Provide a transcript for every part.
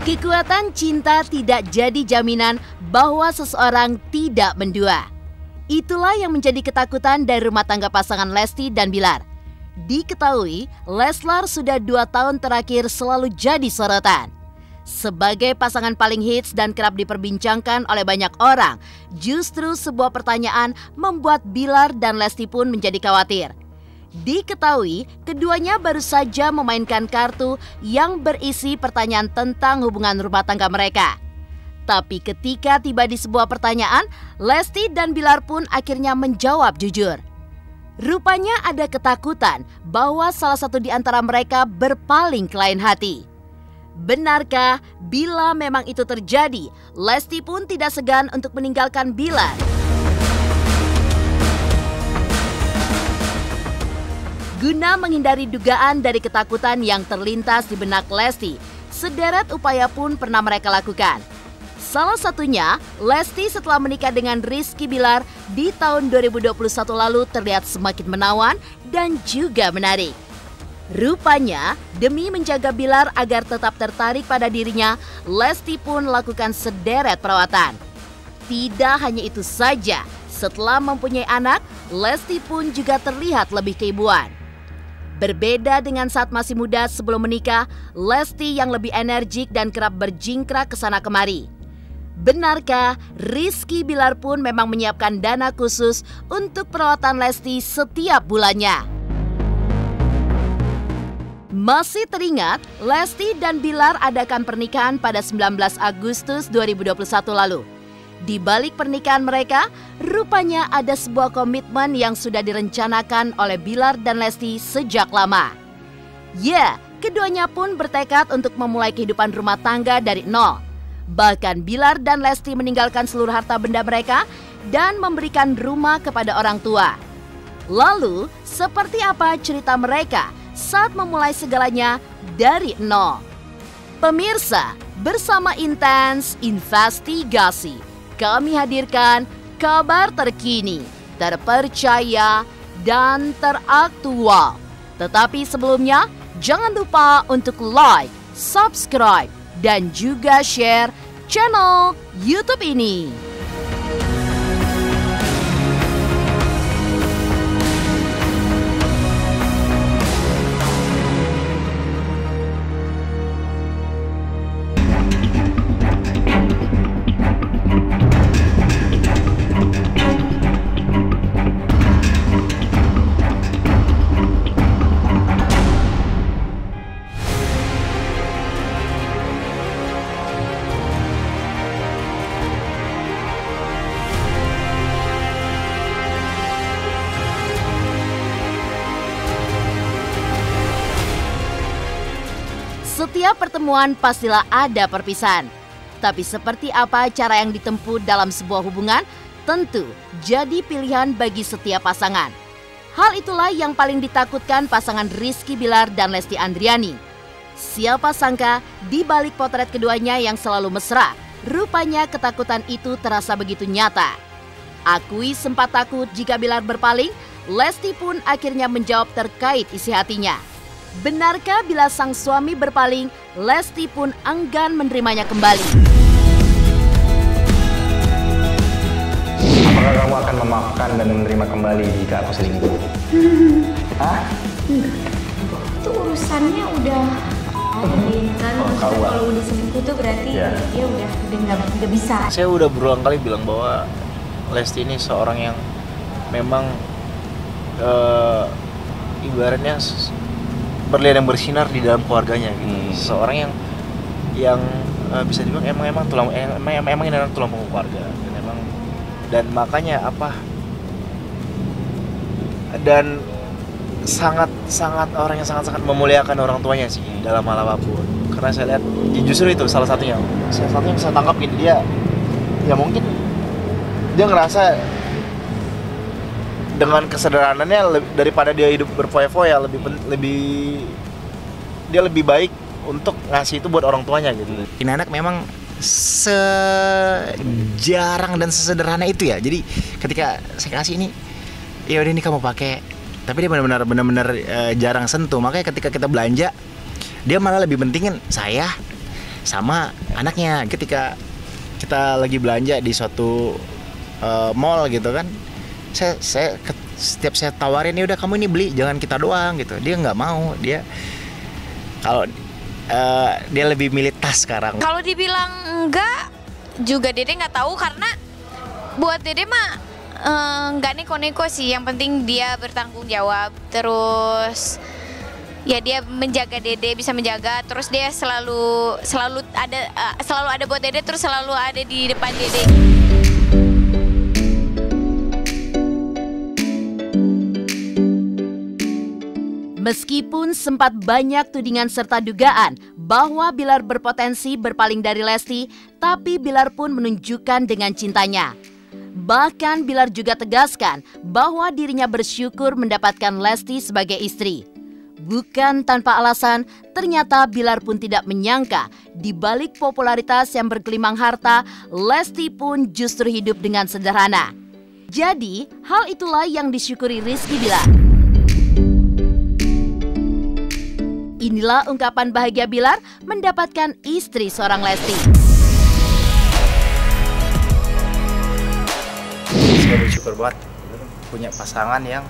Kekuatan cinta tidak jadi jaminan bahwa seseorang tidak mendua. Itulah yang menjadi ketakutan dari rumah tangga pasangan Lesti dan Bilar. Diketahui, Leslar sudah 2 tahun terakhir selalu jadi sorotan. Sebagai pasangan paling hits dan kerap diperbincangkan oleh banyak orang, justru sebuah pertanyaan membuat Bilar dan Lesti pun menjadi khawatir. Diketahui, keduanya baru saja memainkan kartu yang berisi pertanyaan tentang hubungan rumah tangga mereka. Tapi ketika tiba di sebuah pertanyaan, Lesti dan Bilar pun akhirnya menjawab jujur. Rupanya ada ketakutan bahwa salah satu di antara mereka berpaling ke lain hati. Benarkah bila memang itu terjadi, Lesti pun tidak segan untuk meninggalkan Bilar? Guna menghindari dugaan dari ketakutan yang terlintas di benak Lesti, sederet upaya pun pernah mereka lakukan. Salah satunya, Lesti setelah menikah dengan Rizky Bilar di tahun 2021 lalu terlihat semakin menawan dan juga menarik. Rupanya, demi menjaga Bilar agar tetap tertarik pada dirinya, Lesti pun melakukan sederet perawatan. Tidak hanya itu saja, setelah mempunyai anak, Lesti pun juga terlihat lebih keibuan. Berbeda dengan saat masih muda sebelum menikah, Lesti yang lebih energik dan kerap berjingkrak ke sana kemari. Benarkah Rizky Bilar pun memang menyiapkan dana khusus untuk perawatan Lesti setiap bulannya? Masih teringat, Lesti dan Bilar adakan pernikahan pada 19 Agustus 2021 lalu. Di balik pernikahan mereka, rupanya ada sebuah komitmen yang sudah direncanakan oleh Bilar dan Lesti sejak lama. Ya, keduanya pun bertekad untuk memulai kehidupan rumah tangga dari nol. Bahkan Bilar dan Lesti meninggalkan seluruh harta benda mereka dan memberikan rumah kepada orang tua. Lalu, seperti apa cerita mereka saat memulai segalanya dari nol? Pemirsa, bersama Intens Investigasi, kami hadirkan kabar terkini, terpercaya, dan teraktual. Tetapi sebelumnya, jangan lupa untuk like, subscribe, dan juga share channel YouTube ini. Setiap pertemuan pastilah ada perpisahan. Tapi seperti apa cara yang ditempuh dalam sebuah hubungan tentu jadi pilihan bagi setiap pasangan. Hal itulah yang paling ditakutkan pasangan Rizky Bilar dan Lesti Andriani. Siapa sangka di balik potret keduanya yang selalu mesra, rupanya ketakutan itu terasa begitu nyata. Akui sempat takut jika Bilar berpaling, Lesti pun akhirnya menjawab terkait isi hatinya. Benarkah bila sang suami berpaling, Lesti pun enggan menerimanya kembali? Apakah kamu akan memaafkan dan menerima kembali jika aku selingkuh? Hah? Itu urusannya udah kan kalau udah selingkuh tuh berarti dia udah nggak bisa. Saya udah berulang kali bilang bahwa Lesti ini seorang yang memang ibaratnya berlian yang bersinar di dalam keluarganya gitu. Seorang yang bisa dibilang emang ini adalah tulang punggung keluarga dan makanya dan sangat orang yang sangat memuliakan orang tuanya sih dalam hal apapun. Karena saya lihat justru itu salah satunya yang saya tangkap gini, dia ya mungkin dia ngerasa dengan kesederhanaannya daripada dia hidup berfoya-foya dia lebih baik untuk ngasih itu buat orang tuanya gitu. Ini anak memang sejarang dan sesederhana itu ya. Jadi ketika saya kasih ini, ya udah ini kamu pakai. Tapi dia benar-benar jarang sentuh. Makanya ketika kita belanja, dia malah lebih pentingin saya sama anaknya. Ketika kita lagi belanja di suatu mall gitu kan, setiap saya tawarin, ya udah kamu ini beli, jangan kita doang gitu. Dia nggak mau, dia lebih milih tas sekarang. Kalau dibilang enggak juga Dede nggak tahu, karena buat Dede mah nggak neko-neko sih. Yang penting dia bertanggung jawab, terus ya dia menjaga Dede, bisa menjaga, terus dia selalu ada buat Dede, terus selalu ada di depan Dede. Meskipun sempat banyak tudingan serta dugaan bahwa Bilar berpotensi berpaling dari Lesti, tapi Bilar pun menunjukkan dengan cintanya. Bahkan Bilar juga tegaskan bahwa dirinya bersyukur mendapatkan Lesti sebagai istri. Bukan tanpa alasan, ternyata Bilar pun tidak menyangka di balik popularitas yang bergelimang harta, Lesti pun justru hidup dengan sederhana. Jadi, hal itulah yang disyukuri Rizky Bilar. Inilah ungkapan bahagia Bilar mendapatkan istri seorang Lesti. Saya bersyukur banget punya pasangan yang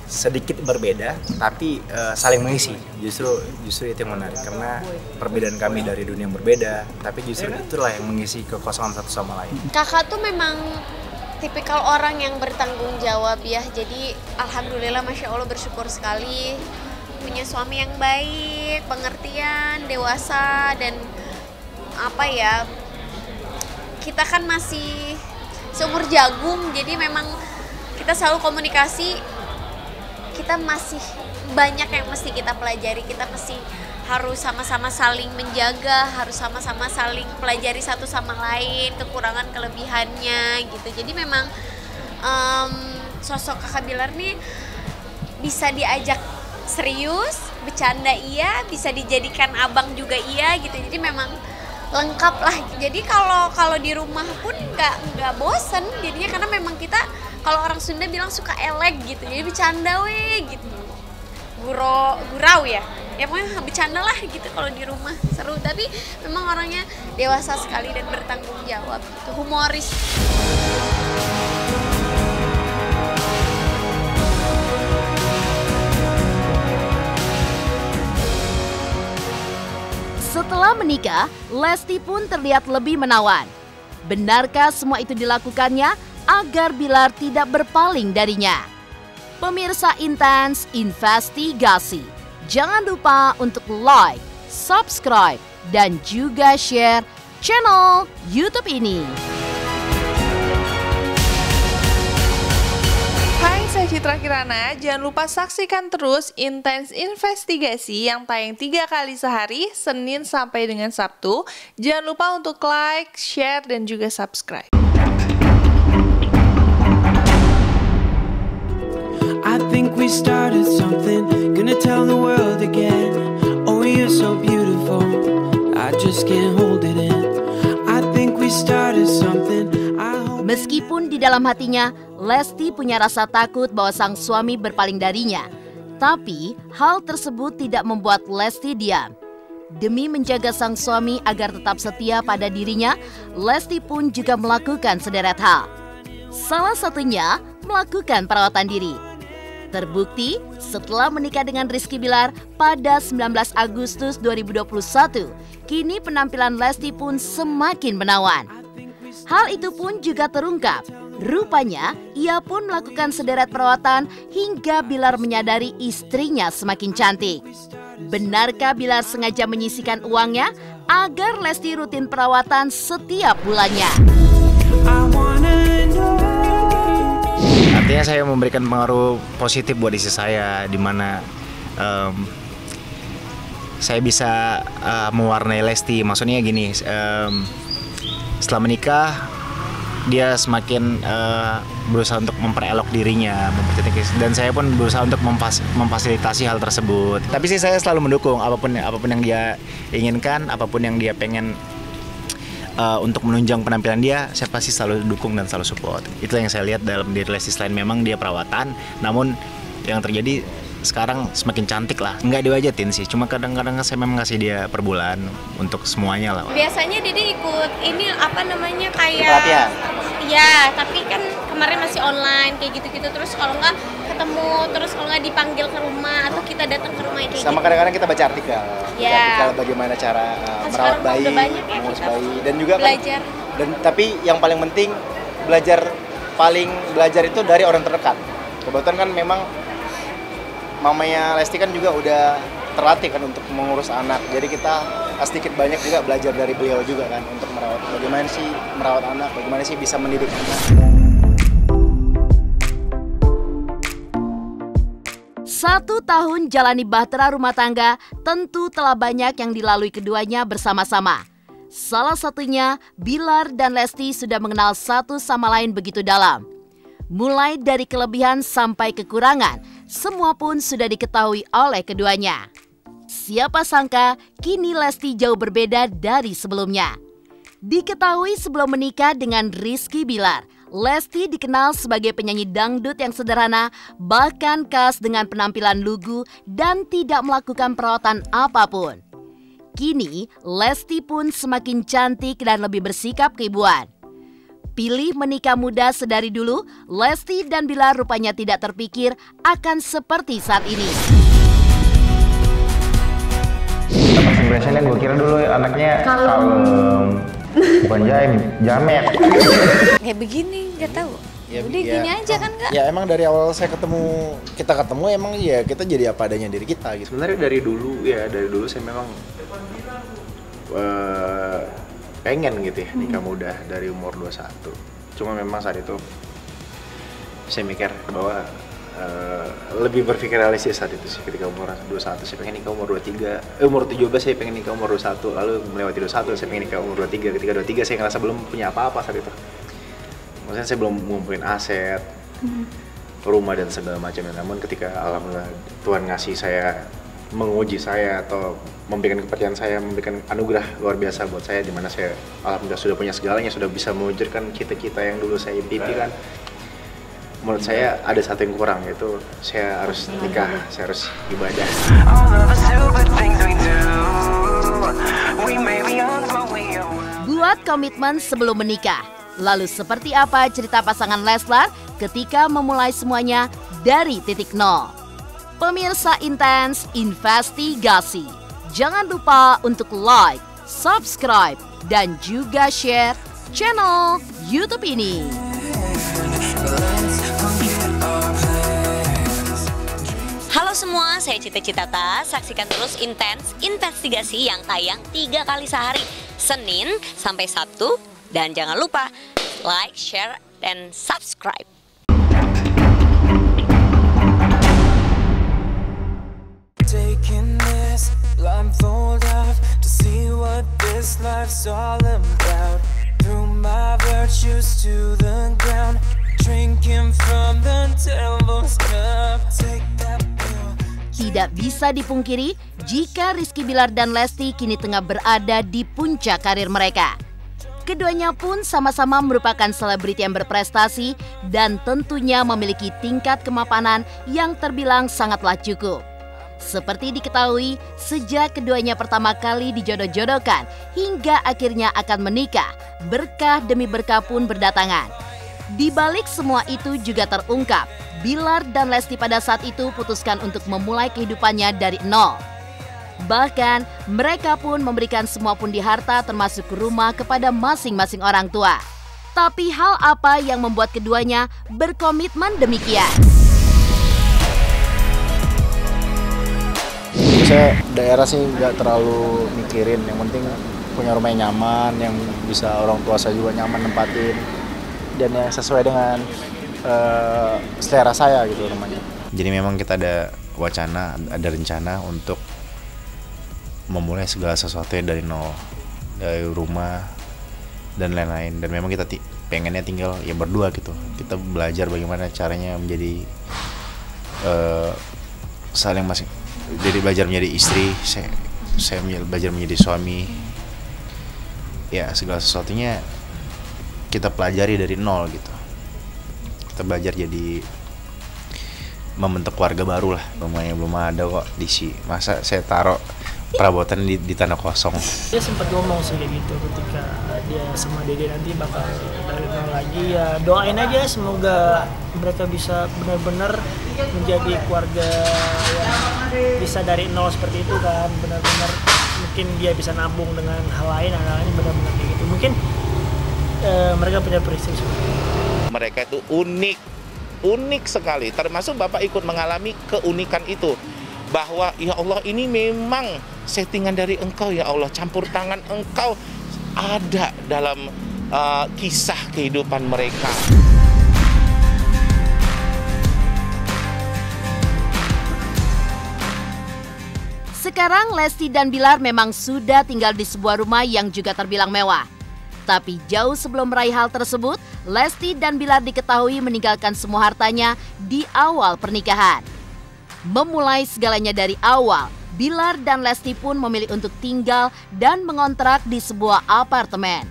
sedikit berbeda tapi saling mengisi. Justru itu yang menarik, karena perbedaan kami dari dunia yang berbeda, tapi justru itulah yang mengisi kekosongan satu sama lain. Kakak tuh memang tipikal orang yang bertanggung jawab ya, jadi alhamdulillah, masya Allah, bersyukur sekali punya suami yang baik, pengertian, dewasa, dan kita kan masih seumur jagung, jadi memang kita selalu komunikasi. Kita masih banyak yang mesti kita pelajari, kita mesti harus sama-sama saling menjaga, harus sama-sama saling pelajari satu sama lain, kekurangan kelebihannya gitu. Jadi memang sosok Kakak Bilar nih bisa diajak serius, bercanda iya, bisa dijadikan abang juga iya gitu. Jadi memang lengkap lah. Jadi kalau di rumah pun nggak bosen jadinya, karena memang kita, kalau orang Sunda bilang suka elek gitu, jadi bercanda gitu, gurau ya pokoknya bercanda lah gitu kalau di rumah, seru. Tapi memang orangnya dewasa sekali dan bertanggung jawab gitu, humoris. Setelah menikah, Lesti pun terlihat lebih menawan. Benarkah semua itu dilakukannya agar Bilar tidak berpaling darinya? Pemirsa Intens Investigasi, jangan lupa untuk like, subscribe, dan juga share channel YouTube ini. Hai, saya Citra Kirana. Jangan lupa saksikan terus Intens Investigasi yang tayang 3 kali sehari, Senin sampai dengan Sabtu. Jangan lupa untuk like, share, dan juga subscribe. I think we started something, gonna tell the world again. Oh, you're so beautiful, I just can't hold it in. I think we started something. Meskipun di dalam hatinya, Lesti punya rasa takut bahwa sang suami berpaling darinya. Tapi, hal tersebut tidak membuat Lesti diam. Demi menjaga sang suami agar tetap setia pada dirinya, Lesti pun juga melakukan sederet hal. Salah satunya, melakukan perawatan diri. Terbukti setelah menikah dengan Rizky Bilar pada 19 Agustus 2021, kini penampilan Lesti pun semakin menawan. Hal itu pun juga terungkap. Rupanya ia pun melakukan sederet perawatan hingga Bilar menyadari istrinya semakin cantik. Benarkah Bilar sengaja menyisihkan uangnya agar Lesti rutin perawatan setiap bulannya? Artinya saya memberikan pengaruh positif buat istri saya, di mana saya bisa mewarnai Lesti. Maksudnya gini, setelah menikah dia semakin berusaha untuk memperelok dirinya, dan saya pun berusaha untuk memfasilitasi hal tersebut. Tapi sih saya selalu mendukung apapun yang dia inginkan, apapun yang dia pengen untuk menunjang penampilan dia, saya pasti selalu dukung dan selalu support. Itulah yang saya lihat dalam diri Lesti. Selain memang dia perawatan, namun yang terjadi sekarang semakin cantik lah. Nggak diwajatin sih, cuma kadang-kadang saya memang ngasih dia per bulan untuk semuanya lah. Biasanya Dede ikut ini apa namanya kayak Pelatihan. ya, tapi kan kemarin masih online kayak gitu-gitu, terus kalau nggak ketemu, terus kalau nggak dipanggil ke rumah atau kita datang ke rumah kayak Sama gitu. kadang-kadang kita baca artikel. Ya. Baca artikel bagaimana cara merawat sekarang bayi, udah banyak ya mengurus kita bayi, dan juga belajar. kan, tapi yang paling penting belajar itu dari orang terdekat. Kebetulan kan memang mamanya Lesti kan juga udah terlatih kan untuk mengurus anak. Jadi kita sedikit banyak juga belajar dari beliau juga kan untuk merawat. Bagaimana sih merawat anak, bagaimana sih bisa mendidik anak. 1 tahun jalani bahtera rumah tangga tentu telah banyak yang dilalui keduanya bersama-sama. Salah satunya, Bilar dan Lesti sudah mengenal satu sama lain begitu dalam. Mulai dari kelebihan sampai kekurangan, semua pun sudah diketahui oleh keduanya. Siapa sangka kini Lesti jauh berbeda dari sebelumnya. Diketahui sebelum menikah dengan Rizky Bilar, Lesti dikenal sebagai penyanyi dangdut yang sederhana, bahkan khas dengan penampilan lugu dan tidak melakukan perawatan apapun. Kini, Lesti pun semakin cantik dan lebih bersikap keibuan. Pilih menikah muda sedari dulu, Lesti dan Bilar rupanya tidak terpikir akan seperti saat ini. Pas impressionnya gue kira dulu anaknya kalem, bukan jamet. Kayak begini, nggak tahu. Ya, Udah gini aja kan Kak? Ya emang dari awal kita ketemu emang ya kita jadi apa adanya diri kita gitu. Sebenarnya dari dulu saya memang pengen gitu ya nikah muda dari umur 21. Cuma memang saat itu saya mikir bahwa lebih berpikir realistis saat itu sih. Ketika umur 21 saya pengen nikah umur 23, umur 17 saya pengen nikah umur 21, lalu melewati 21 saya pengen nikah umur 23. Ketika 23 saya ngerasa belum punya apa-apa saat itu. Maksudnya saya belum ngumpulin aset, rumah dan segala macam. Namun ketika alhamdulillah Tuhan ngasih saya, menguji saya atau memberikan kepercayaan saya, memberikan anugerah luar biasa buat saya, di mana saya alhamdulillah sudah punya segalanya, sudah bisa mewujudkan cita-cita yang dulu saya impikan. Menurut saya ada satu yang kurang, yaitu saya harus nikah, saya harus ibadah. Buat komitmen sebelum menikah. Lalu seperti apa cerita pasangan Leslar ketika memulai semuanya dari titik nol? Pemirsa Intens Investigasi, jangan lupa untuk like, subscribe, dan juga share channel YouTube ini. Halo semua, saya Cita Citata. Saksikan terus Intens Investigasi yang tayang 3 kali sehari, Senin sampai Sabtu. Dan jangan lupa like, share, dan subscribe. Taking this blindfold off to see what this life's all about. Threw my virtues to the ground, drinking from the devil's cup. Take that pill. Tidak bisa dipungkiri jika Rizky Bilar dan Lesti kini tengah berada di puncak karir mereka. Keduanya pun sama-sama merupakan selebriti yang berprestasi dan tentunya memiliki tingkat kemapanan yang terbilang sangatlah cukup. Seperti diketahui, sejak keduanya pertama kali dijodoh-jodohkan hingga akhirnya akan menikah, berkah demi berkah pun berdatangan. Di balik semua itu juga terungkap, Bilar dan Lesti pada saat itu putuskan untuk memulai kehidupannya dari nol. Bahkan, mereka pun memberikan semua pundi harta termasuk rumah kepada masing-masing orang tua. Tapi hal apa yang membuat keduanya berkomitmen demikian? Saya daerah sih nggak terlalu mikirin, yang penting punya rumah yang nyaman, yang bisa orang tua saya juga nyaman nempatin, dan yang sesuai dengan selera saya gitu rumahnya. Jadi memang kita ada wacana, ada rencana untuk memulai segala sesuatu dari nol, dari rumah dan lain-lain. Dan memang kita pengennya tinggal ya berdua gitu. Kita belajar bagaimana caranya menjadi jadi belajar menjadi istri, saya belajar menjadi suami. Ya segala sesuatunya kita pelajari dari nol gitu. Kita belajar jadi membentuk keluarga baru lah. Rumahnya belum ada kok diisi. Masa saya taruh perabotan di tanah kosong. Dia sempat ngomong sih kayak gitu ketika dia sama Dede nanti bakal dari nol lagi. Ya doain aja semoga mereka bisa benar-benar menjadi keluarga yang bisa dari nol seperti itu kan. Benar-benar mungkin dia bisa nabung dengan hal lain benar-benar kayak gitu. Mungkin mereka punya peristiwa. Mereka itu unik sekali. Termasuk Bapak ikut mengalami keunikan itu. Bahwa ya Allah ini memang settingan dari Engkau ya Allah. Campur tangan Engkau ada dalam kisah kehidupan mereka. Sekarang Lesti dan Bilar memang sudah tinggal di sebuah rumah yang juga terbilang mewah. Tapi jauh sebelum meraih hal tersebut, Lesti dan Bilar diketahui meninggalkan semua hartanya di awal pernikahan. Memulai segalanya dari awal, Bilar dan Lesti pun memilih untuk tinggal dan mengontrak di sebuah apartemen.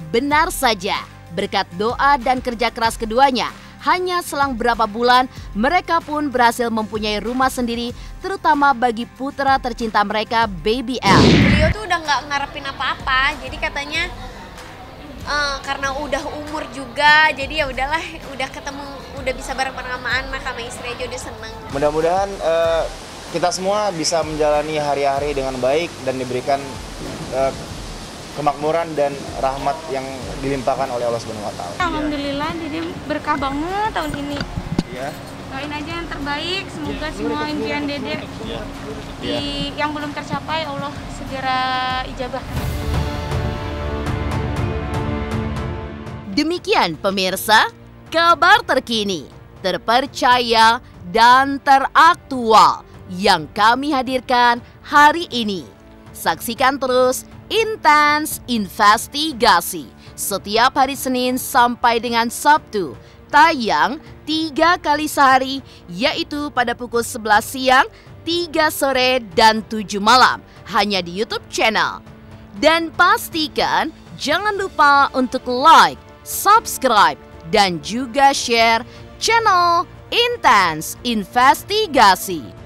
Benar saja, berkat doa dan kerja keras keduanya, hanya selang berapa bulan mereka pun berhasil mempunyai rumah sendiri, terutama bagi putra tercinta mereka, Baby L. Beliau tuh udah nggak ngarepin apa-apa, jadi katanya karena udah umur juga, jadi ya udahlah, udah ketemu, udah bisa bareng-bareng sama anak, sama istri aja udah seneng. Mudah-mudahan kita semua bisa menjalani hari-hari dengan baik dan diberikan kemakmuran dan rahmat yang dilimpahkan oleh Allah Subhanahu wa taala. Alhamdulillah, jadi berkah banget tahun ini. Iya. Doain aja yang terbaik, semoga semua impian Dede yang belum tercapai Allah segera ijabahkan. Demikian pemirsa, kabar terkini, terpercaya, dan teraktual yang kami hadirkan hari ini. Saksikan terus Intens Investigasi setiap hari Senin sampai dengan Sabtu, tayang 3 kali sehari, yaitu pada pukul 11 siang, 3 sore, dan 7 malam, hanya di YouTube channel. Dan pastikan jangan lupa untuk like, subscribe, dan juga share channel Intens Investigasi.